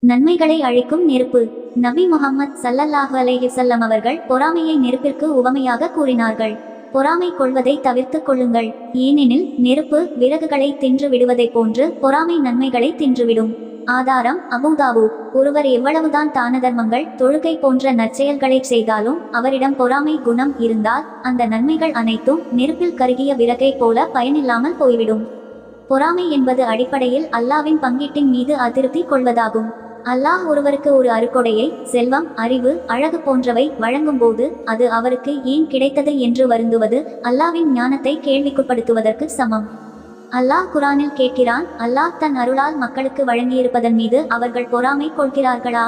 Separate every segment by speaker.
Speaker 1: நன்மைகளை அழிக்கும் நெருப்பு. நபி முஹம்மத் ஸல்லல்லாஹு அலைஹி வஸல்லம் அவர்கள் பொறாமையை நெருப்பிற்கு உவமையாக கூறினார்கள். பொறாமை கொள்வதை தவிர்த்து கொள்ளுங்கள். ஏனெனில் நெருப்பு விறகுகளை தின்று விடுவதைப் போன்று பொறாமை நன்மைகளை தின்றுவிடும். ஆதாரம் அபூதாவூத். ஒருவர் எவ்வளவுதான் தான தர்மங்கள், தொழுகை போன்ற நற்செயல்களை செய்தாலும் அவரிடம் பொறாமை குணம் இருந்தால் அந்த நன்மைகள் அனைத்தும் நெருப்பில் கருகிய விறகை போல பயனில்லாமல் போய்விடும். பொறாமை என்பது அடிப்படையில் அல்லாவின் பங்கீட்டின் மீது அதிருப்தி கொள்வதாகும். அல்லாஹ் ஒருவருக்கு ஒரு அருக்கொடையை, செல்வம், அறிவு, அழகு போன்றவை வழங்கும் போது அது அவருக்கு ஏன் கிடைத்தது என்று வருந்துவது அல்லாவின் ஞானத்தை கேள்விக்குட்படுத்துவதற்கு சமம். அல்லாஹ் குரானில் கேட்கிறான், அல்லாஹ் தன் அருளால் மக்களுக்கு வழங்கியிருப்பதன் மீது அவர்கள் பொறாமை கொள்கிறார்களா?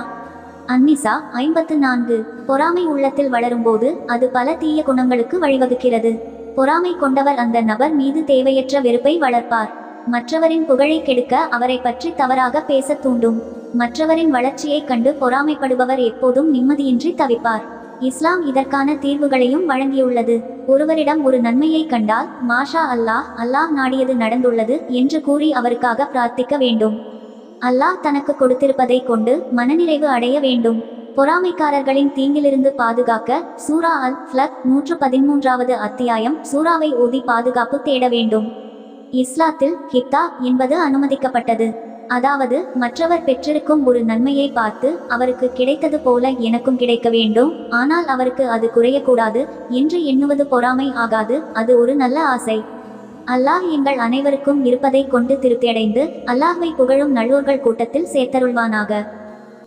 Speaker 1: அந்நிசா 54. பொறாமை உள்ளத்தில் வளரும்போது அது பல தீய குணங்களுக்கு வழிவகுக்கிறது. பொறாமை கொண்டவர் அந்த நபர் மீது தேவையற்ற வெறுப்பை வளர்ப்பார். மற்றவரின் புகழை கெடுக்க அவரை பற்றி தவறாக பேச தூண்டும். மற்றவரின் வளர்ச்சியை கண்டு பொறாமைப்படுபவர் எப்போதும் நிம்மதியின்றி தவிப்பார். இஸ்லாம் இதற்கான தீர்வுகளையும் வழங்கியுள்ளது. ஒருவரிடம் ஒரு நன்மையை கண்டால் மாஷா அல்லாஹ், அல்லாஹ் நாடியது நடந்துள்ளது என்று கூறி அவருக்காக பிரார்த்திக்க வேண்டும். அல்லாஹ் தனக்கு கொடுத்திருப்பதை கொண்டு மனநிறைவு அடைய வேண்டும். பொறாமைக்காரர்களின் தீங்கிலிருந்து பாதுகாக்க சூரா அல் ஃபலக் 113வது அத்தியாயம் சூராவை ஓதி பாதுகாப்பு தேட வேண்டும். இஸ்லாத்தில் ஹித்தா என்பது அனுமதிக்கப்பட்டது. அதாவது மற்றவர் பெற்றிருக்கும் ஒரு நன்மையை பார்த்து அவருக்கு கிடைத்தது போல எனக்கும் கிடைக்க வேண்டும், ஆனால் அவருக்கு அது குறையக்கூடாது என்று எண்ணுவது பொறாமை ஆகாது. அது ஒரு நல்ல ஆசை. அல்லாஹ் எங்கள் அனைவருக்கும் இருப்பதை கொண்டு திருப்தியடைந்து அல்லாஹ்வை புகழும் நல்லோர்கள் கூட்டத்தில் சேர்த்தருள்வானாக.